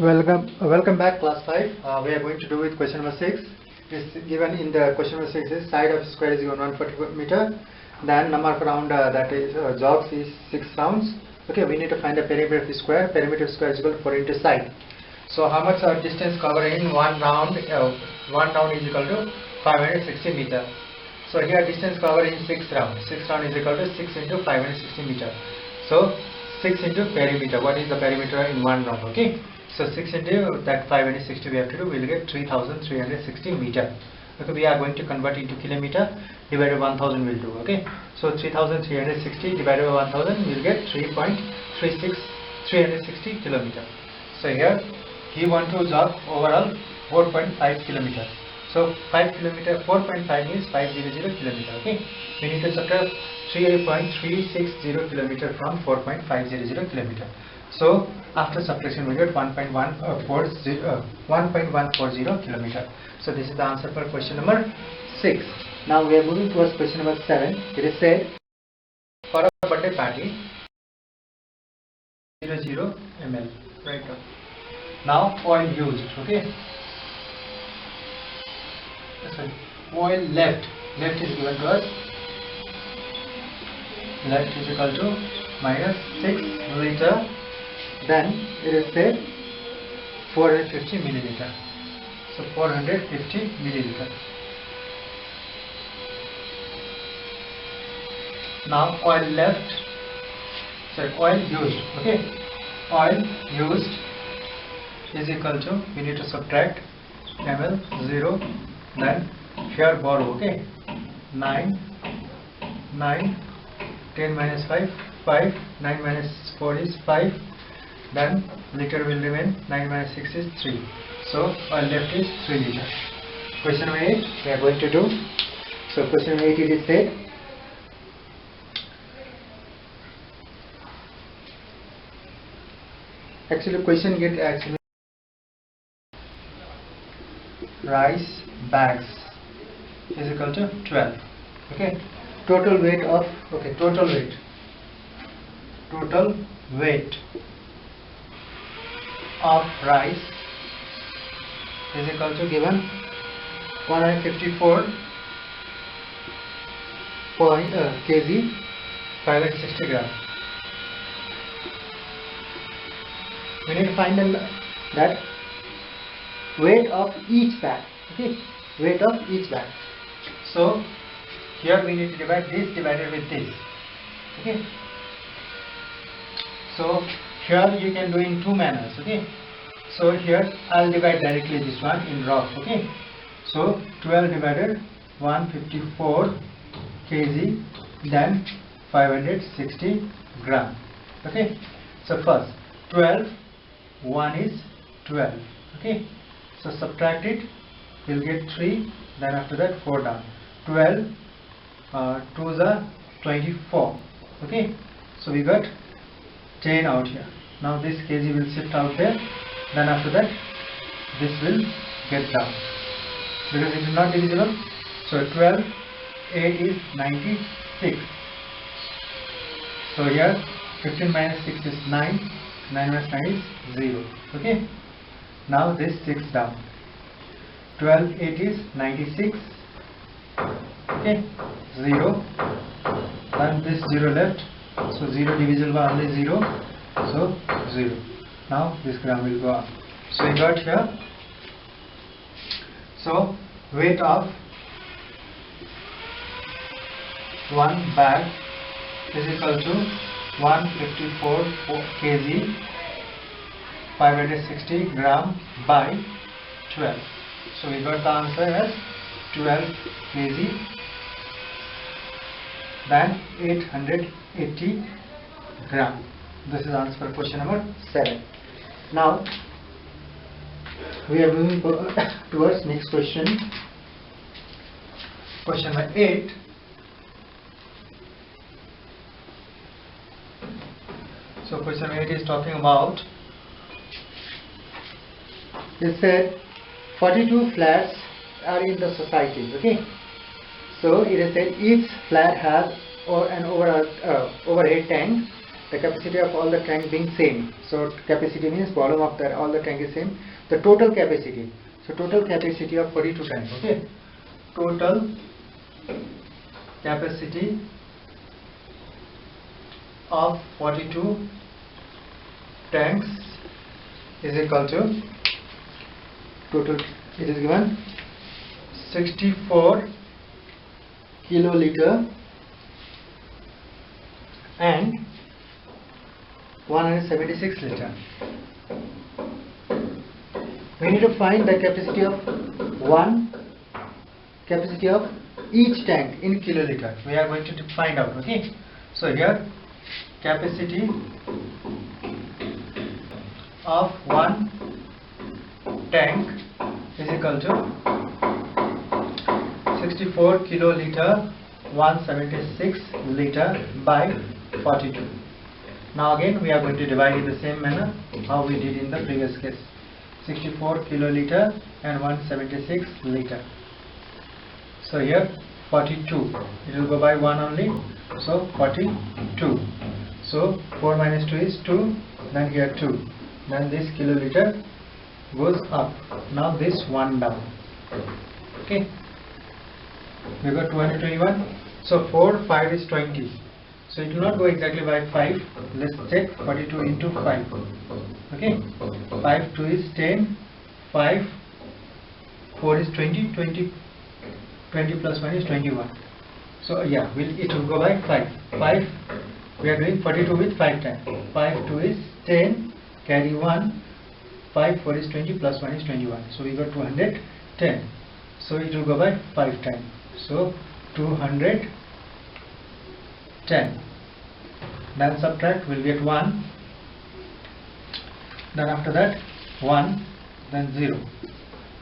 Welcome back, class 5. We are going to do with question number 6. Is given in the question number 6 is side of square is given 140 meter. Then number of round that is jogs is 6 rounds. Okay, we need to find the perimeter of the square. Perimeter of square is equal to 4 into side. So how much distance covered in one round? One round is equal to 560 meter. So here distance covered in 6 rounds. 6 round is equal to 6 into 560 meter. So 6 into perimeter. What is the perimeter in one round? Okay. So 6 into that 560 we have to do, we will get 3360 meter. Okay, we are going to convert into kilometer, divided by 1000 will do. Okay, so 3360 divided by 1000 we will get 360 kilometer. So here he want to jog overall 4.5 kilometer. So 5 kilometer, 4.5 means 500 kilometer. Okay, we need to subtract 3.360 kilometer from 4.500 kilometer. So after subtraction we get 1.140 kilometer. So this is the answer for question number 6. Now we are moving towards question number 7. It is said for a birthday party 00 ml. Right. Now oil used. Okay. Sorry. Oil left is given to us. Left is equal to minus 6 liter. Then it is said 450 milliliter. So 450 milliliter. Now oil used. Okay, oil used is equal to, we need to subtract ml 0. Then here borrow. Okay, 9 10 minus 5 5 9 minus 4 is 5. Then liter will remain, 9 minus 6 is 3. So oil left is 3 liter. Question number 8 we are going to do. So question number 8 it is said question get rice bags is equal to 12. Okay, total weight of total weight of rice is equal to given 154 kg 560 gram. We need to find that weight of each bag. Okay, weight of each bag. So here we need to divide this divided with this. Okay, so here you can do in two manners. Okay, so here I'll divide directly this one in rough. Okay, so 12 divided 154 kg then 560 gram. Okay, so first 12, 1 is 12. Okay, so subtract it, we'll get 3. Then after that 4 down. 12 2 is 24. Okay, so we got 10 out here. Now this kg will shift out there. Then after that this will get down because it is not divisible. So 12 8 is 96. So here 15 minus 6 is 9. 9 minus 9 is 0. Okay, now this 6 down. 12 8 is 96. Okay, 0. Then this 0 left. So 0 divisible by only 0. So 0. Now this gram will go up. So we got here. So weight of one bag is equal to 154 kg 560 gram by 12. So we got the answer as 12 kg then 880 gram. This is answer for question number 7. Now we are moving towards next question. Question number 8. So question number 8 is talking about, it said 42 flats are in the society. Okay, so it is said each flat has an overhead tank the capacity of all the tank being same. So capacity means volume of the all the tank is same. The total capacity. So total capacity of 42 tank. Okay. Total capacity of 42 tanks is equal to total. It is given 64 kiloliter and 176 liter. We need to find the capacity of each tank in kiloliter. We are going to find out. Okay. So here capacity of one tank is equal to 64 kiloliter 176 liter by 42. Now again we are going to divide in the same manner how we did in the previous case. 64 kiloliter and 176 liter. So here 42, it will go by 1 only, so 42. So 4 minus 2 is 2, then here 2, then this kiloliter goes up. Now this 1 down. Okay, we got 221. So 4, 5 is 20. So it will not go exactly by 5. Let's check 42 into 5. Okay, 5 2 is 10, 5 4 is 20, 20 plus 1 is 21. So yeah, it will go by 5. We are doing 42 with 5 times. 5 2 is 10, carry 1, 5 4 is 20 plus 1 is 21. So we got 210. So it will go by 5 times. So 210. Then subtract, we'll get 1. Then after that 1, then 0.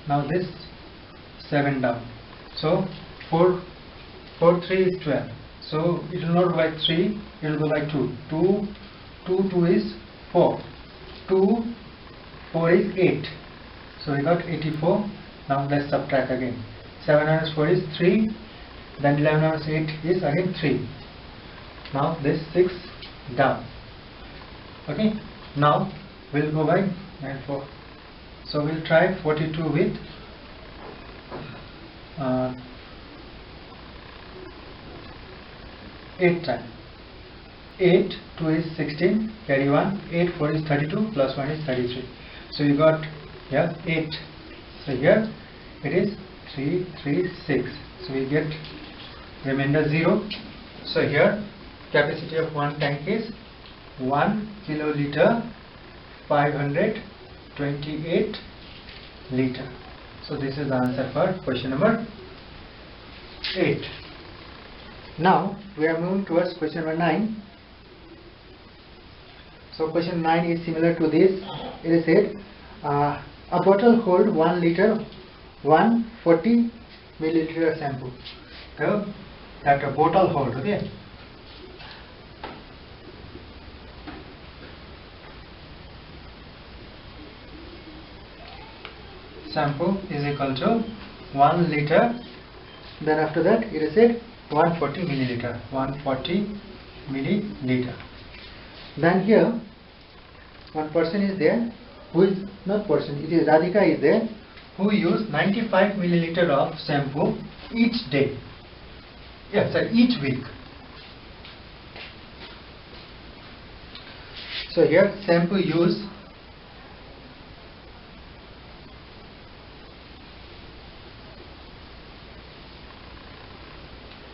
Now this 7 down. So 4 3 is 12. So it will not go by 3, it will go by 2. 2 is 4. 2 4 is 8. So we got 84. Now let's subtract again. 7 minus 4 is 3. Then 11 minus 8 is again 3. Now this 6 down. Okay. Now we'll go by 4. So we'll try 42 with 8 times. 8 2 is 16, carry 1, 8 4 is 32 plus 1 is 33. So you got here 8. So here it is 3 3 6. So we get remainder 0. So here capacity of one tank is 1 kiloliter 528 liter. So this is the answer for question number 8. Now we are moving towards question number 9. So question 9 is similar to this. It is said a bottle hold 1 liter 140 milliliter shampoo. So that a bottle hold. Okay. Shampoo is equal to 1 liter. Then after that it is said 140 milliliter. 140 milliliter. Then here one person is there who is not person. It is Radhika is there who use 95 milliliter of shampoo each day. Yes, sir, each week. So here shampoo use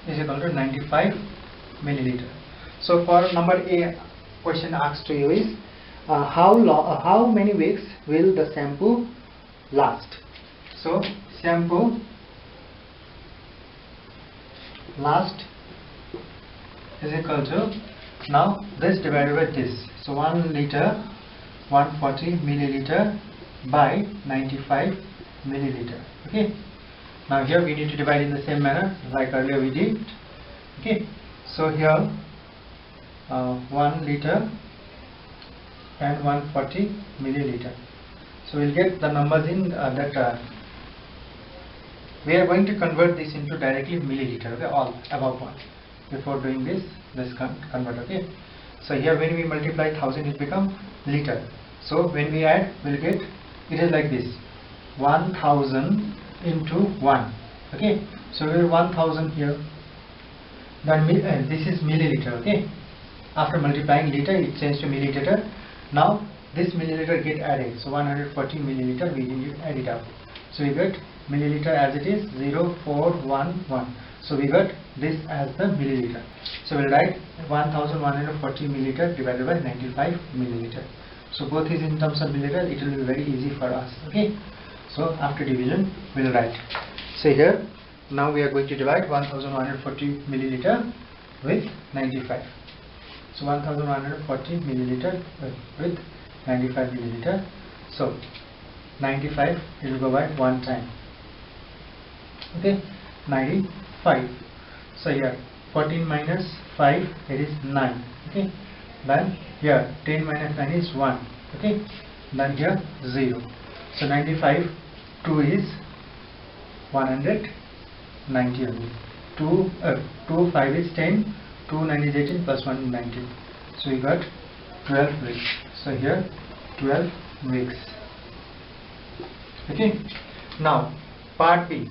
is equal to 95 milliliter. So for number A, question asked to you is how many weeks will the shampoo last? So shampoo last is equal to, now this divided by this. So 1 liter 140 milliliter by 95 milliliter. Okay. Now here we need to divide in the same manner like earlier we did. Okay. So here 1 liter and 140 milliliter. So we'll get the numbers in we are going to convert this into directly milliliter. Okay, all above one. Before doing this, let's convert. Okay. So here when we multiply 1000 it become liter. So when we add we'll get, it is like this, 1000 into 1. Okay, so we have 1000 here. Then this is milliliter. Okay, after multiplying liter it changes to milliliter. Now this milliliter get added, so 140 milliliter we need to add it up. So we get milliliter as it is 0411. So we got this as the milliliter. So we'll write 1140 milliliter divided by 95 milliliter. So both is in terms of milliliter, it will be very easy for us. Okay, so after division we'll write. So here now we are going to divide 1140 milliliter with 95. So 1140 milliliter with 95 milliliter. So 95 it will go by one time. Okay, 95. So here 14 minus 5 it is 9. Okay, then here 10 minus 9 is 1. Okay, then here 0. So 95 2 is 190 only. 2 5 is 10, 2 9 is 18 plus 1 is 19. So we got 12 weeks. So here 12 weeks. Okay, now part B.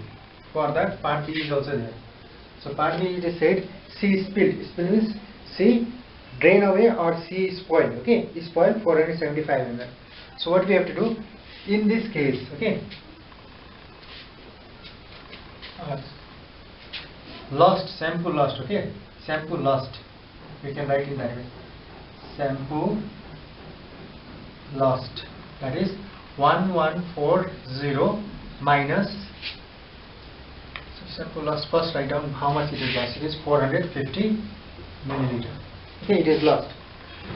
For that part B is also there. So part B it is said C spilled. Spill means C drain away or C spoil. Okay, spoil 475 ml. So what we have to do in this case? Okay, lost, shampoo lost. Okay, shampoo lost, we can write in that way, shampoo lost, that is 1140 minus, so shampoo lost, first write down how much it is lost. It is 450 milliliter. Okay, it is lost.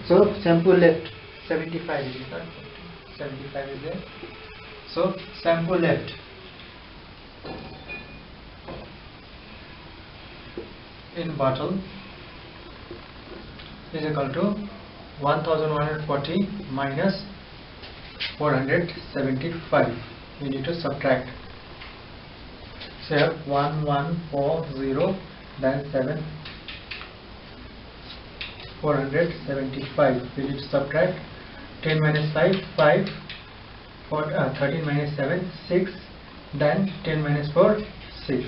So shampoo left 75, it is not 75 is there. So shampoo left in bottle is equal to 1140 minus 475. We need to subtract. So here 1140, then 7 475. We need to subtract. 10 minus 5 5, 13 minus 7 6, then 10 minus 4 6.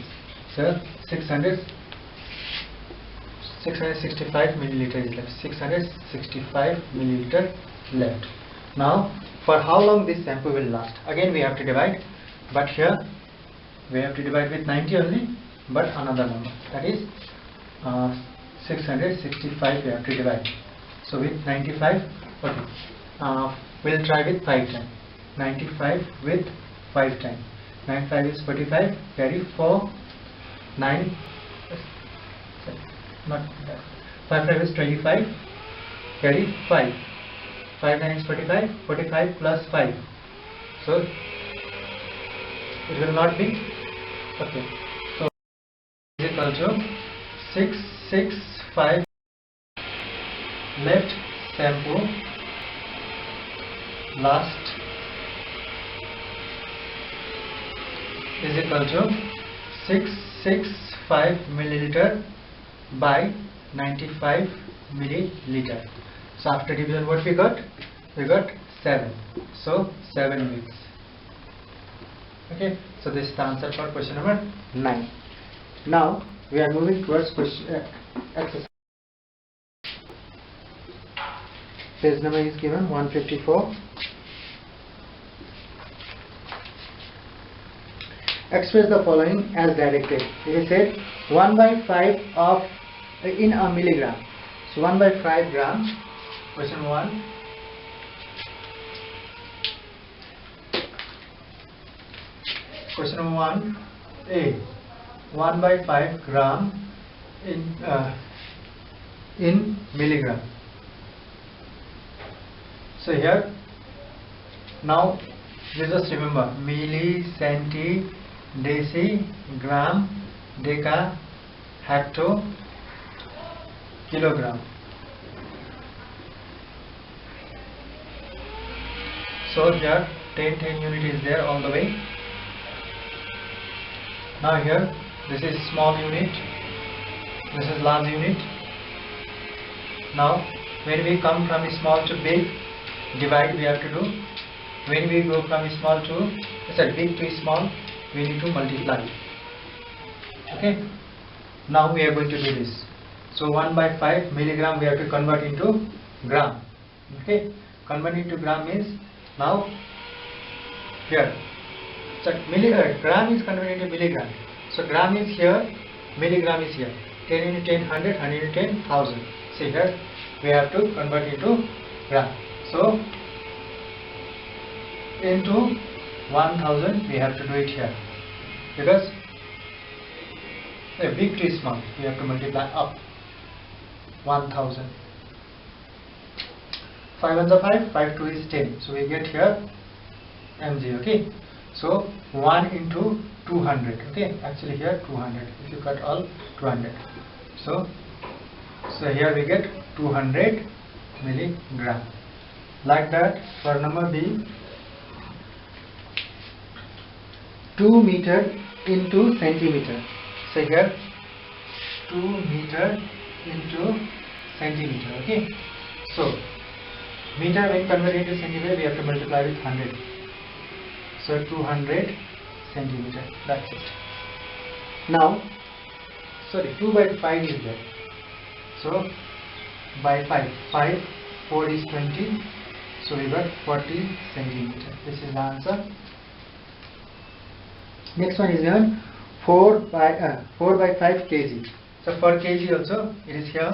So 665 milliliter is left. 665 milliliter left. Now for how long this shampoo will last? Again we have to divide, but here we have to divide with 90 only, but another number, that is 665 we have to divide. So with 95, okay, we'll try with 5 times. 95 with 5 times. 95 is 45, carry 4, 9, not that. 5 5 is 25, carry 5. 5 9 is 45, 45 plus 5. So it will not be, okay. So is equal to 665 left shampoo last is equal to 665 milliliter by 95 milliliter. So after division what we got? We got 7. So 7 weeks. Okay, so this is the answer for question number 9. Now we are moving towards question exercise. Page number is given 154. Express the following as directed. It is said 1 by 5 of in a milligram. So 1 by 5 grams. Question 1. Question number 1 A. 1 by 5 gram in milligram. So here now just remember milli, centi, deci, gram, deca, hecto, kilogram. So here 10 unit is there all the way. Now here this is small unit, this is large unit. Now when we come from small to big, divide we have to do. When we go from small to big to small, we need to multiply. Okay. Now we are going to do this. So 1/5 milligram we have to convert into gram. Okay. Convert into gram means now here. So gram is converted into milligram. So gram is here, milligram is here. 10 into 10, 100, 100 into 10, 1000. See here, we have to convert into gram. So into 1000 we have to do it here, because the big to small we have to multiply up. 1000. 5 ones are 5, 5 2 is 10. So we get here mg. Okay. So 1 into 200. Okay. Actually here 200. If you cut all 200. So here we get 200 milligram. Like that, for number B, 2 meter into centimeter. So here 2 meter into centimeter. Okay. So meter when converted into centimeter we have to multiply with 100. So 200 centimeter. That's it. Now, 2/5 is there. So by 5, 4 is 20. So we got 40 centimeter. This is the answer. Next one is given 4/5 kg. So for kg also it is here.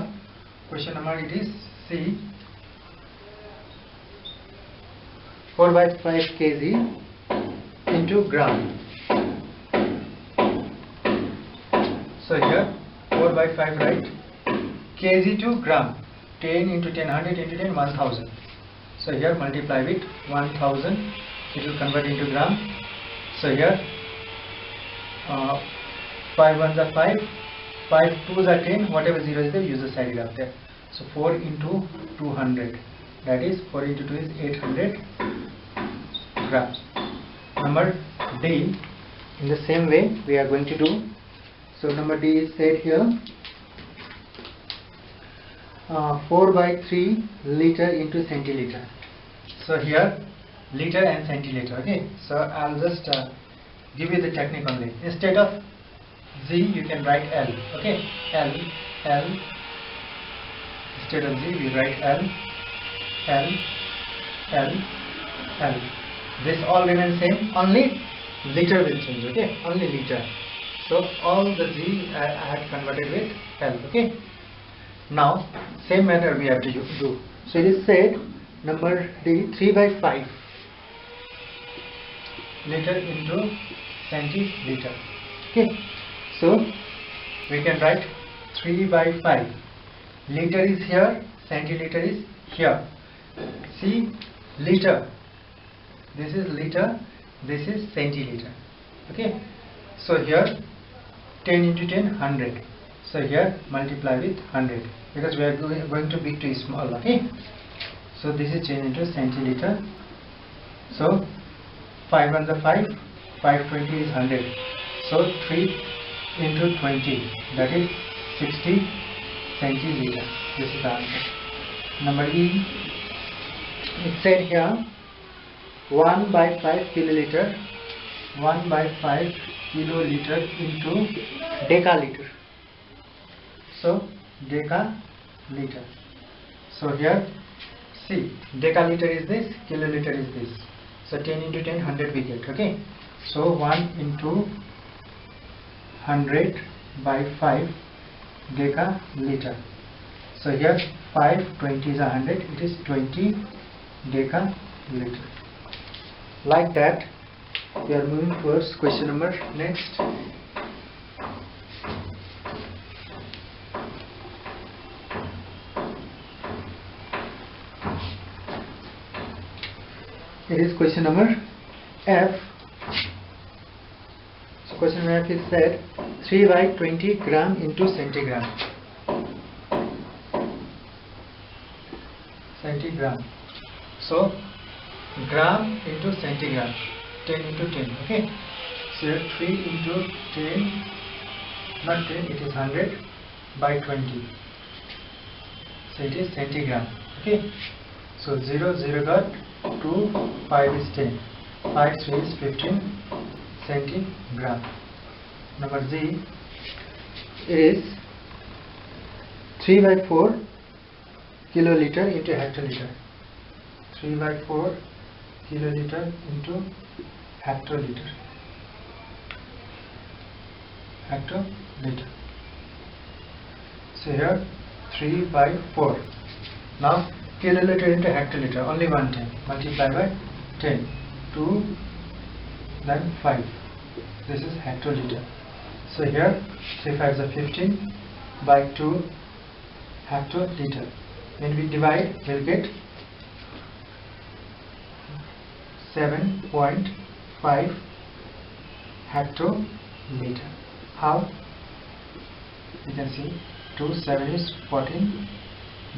Question number it is C. 4/5 kg into gram. So here 4/5, right? Kg to gram. 10 into 10, 100 into 10, 1000. So here multiply with 1000. It will convert into gram. So here 5 ones are 5, 5 2s are 10. Whatever 0 is there, use the side graph there. So 4 into 200. That is 4 into 2 is 800 grams. Number D, in the same way we are going to do. So number D is said here 4/3 liter into centiliter. So here liter and centiliter. Okay. So I'll just give you the technique only. Instead of Z you can write L. Okay. L. Instead of Z we write L. This all remains same, only liter will change. Okay, only liter. So all the Z I had converted with L. Okay. Now same method we have to do. So it is said number D 3/5 liter into centiliter. Okay. So we can write 3/5. Liter is here, centiliter is here. See, liter. This is liter, this is centiliter. Okay. So here 10 into 10, 100. So here multiply with 100 because we are going to big to small. Okay. So this is changed into centiliter. So 5 ones are 5, 520 is 100. So 3 into 20, that is 60 centiliter. This is the answer. Number E, it said here 1/5 kiloliter, 1/5 kiloliter into decaliter. So decaliter. So here see, decaliter is this, kiloliter is this. So 10 into 10, 100 we get. Okay. So 1 into 100/5 decaliter. So here 5 20s are 100. It is 20 decaliter. Like that, we are moving towards question number next. It is question number F. So question number F is said 3/20 gram into centigram. Centigram. So gram into centigram. 10 into 10. Okay. So 3 into 10, not 10, it is 100 by 20. So it is centigram. Okay, so 0 0 got 2, 5 is 10, 5 3 is 15 centigram. Number Z, it is 3 by 4 kiloliter into hectoliter. 3 by 4 kiloliter into hectoliter. Hectoliter. So here 3 by 4. Now kiloliter into hectoliter, only one time. Multiply by 10. 2, then 5. This is hectoliter. So here 3 5s are 15 by 2 hectoliter. When we divide, we'll get 7.5 hectoliter. How? You can see 2 7 is 14,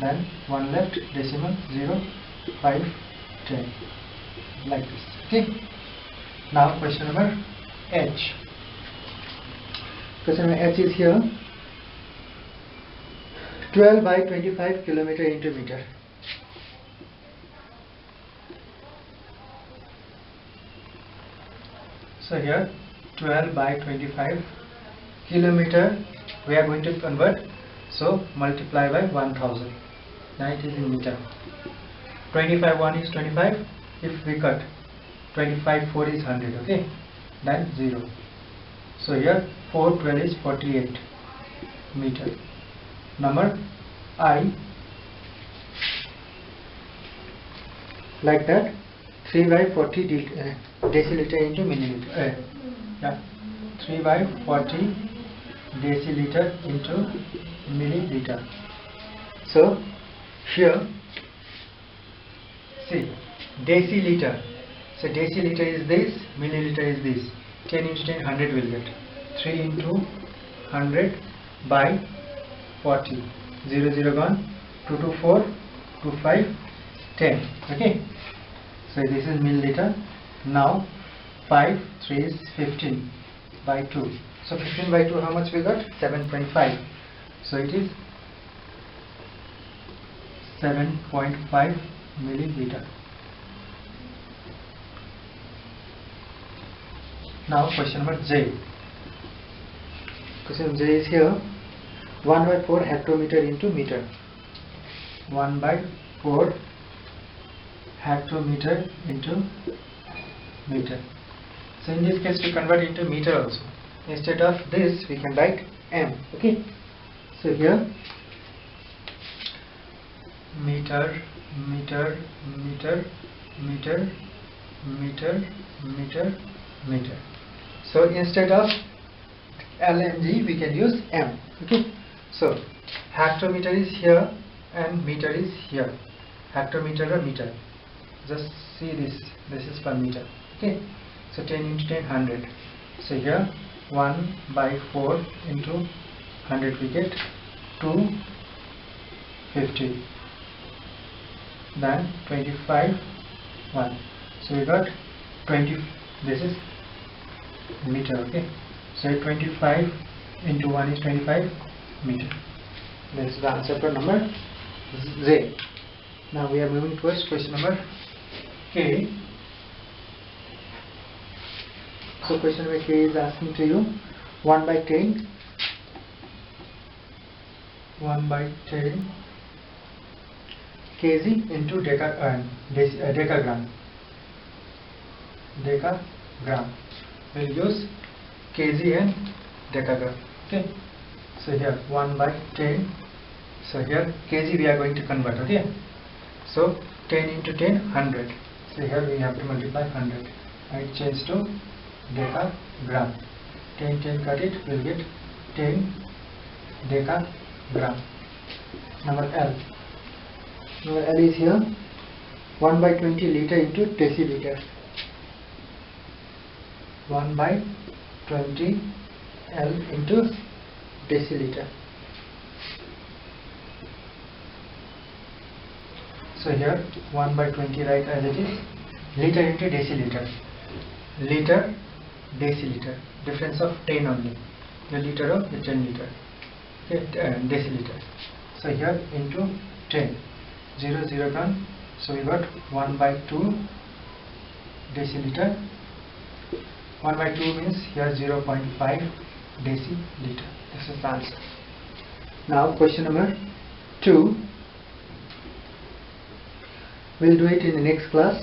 then 1 left, decimal 0 5 10, like this. Okay. Now question number H. Question number H is here. 12 by 25 kilometer into meter. So here 12 by 25 kilometer we are going to convert, so multiply by 1000. Now it is in meter. 25 1 is 25. If we cut 25 4 is 100. Okay, then 0. So here 4 12 is 48 meter. Number I, like that, 3 by 40 deciliter into milliliter. 3 by 40 deciliter into milliliter. So here, see, deciliter. So deciliter is this, milliliter is this. 10 into 10, 100 will get. 3 into 100 by 40. 0 0 gone. 2 2 4, 2 5, 10. Okay. So this is milliliter. Now 5 3 is 15 by 2. So 15 by 2, how much we got? 7.5. So it is 7.5 milliliter. Now question number J. Question J is here. 1 by 4 hectometer into meter. 1 by 4 hectometer into meter. So in this case we convert into meter also. Instead of this we can write m. Okay. So here meter, meter, meter, meter, meter, meter, meter. So instead of L and G we can use m. Okay. So hectometer is here and meter is here. Hectometer or meter. Just see this. This is per meter. Okay. So 10 into 10, 100. So here 1 by 4 into 100 we get 250. Then 25 1. So we got 20. This is meter. Okay. So 25 into 1 is 25 meter. This is the answer for number Z. Now we are moving towards question number K. So question number K is asking to you 1 by 10 kg into decagram. We'll use kg and decagram. Okay. So here 1 by 10. So here kg we are going to convert. Okay. So 10 into 10, 100. So here we have to multiply 100. And it changes to decagram. 10 10 cut it, we'll get 10 decagram. Number L. Number L is here 1 by 20 liter into deciliter. 1 by 20 L into deciliter. So here 1 by 20 write as it is. Liter into deciliter. Liter, deciliter. Difference of 10 only. The liter of the 10 liter. Okay, deciliter. So here into 10. 0 ton, so we got 1/2 deciliter. 1/2 means here 0.5 deciliter. This is the answer. Now question number 2. We'll do it in the next class.